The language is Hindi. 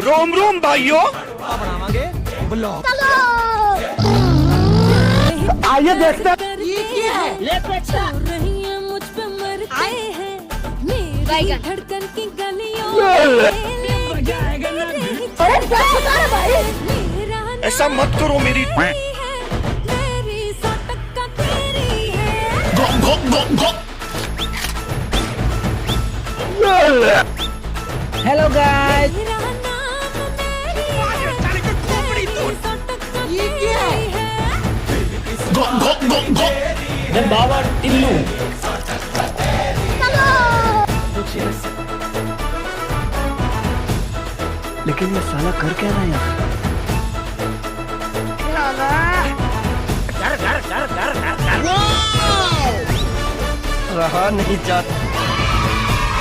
रोम रोम भाइयों। आइए देखते हैं। धड़कन की गलियों ऐसा मत करो मेरी। Hello guys. ये क्या है? बाबा टिल्लू। लेकिन ये साला कर क्या रहा है यहाँ? रहा नहीं जाता।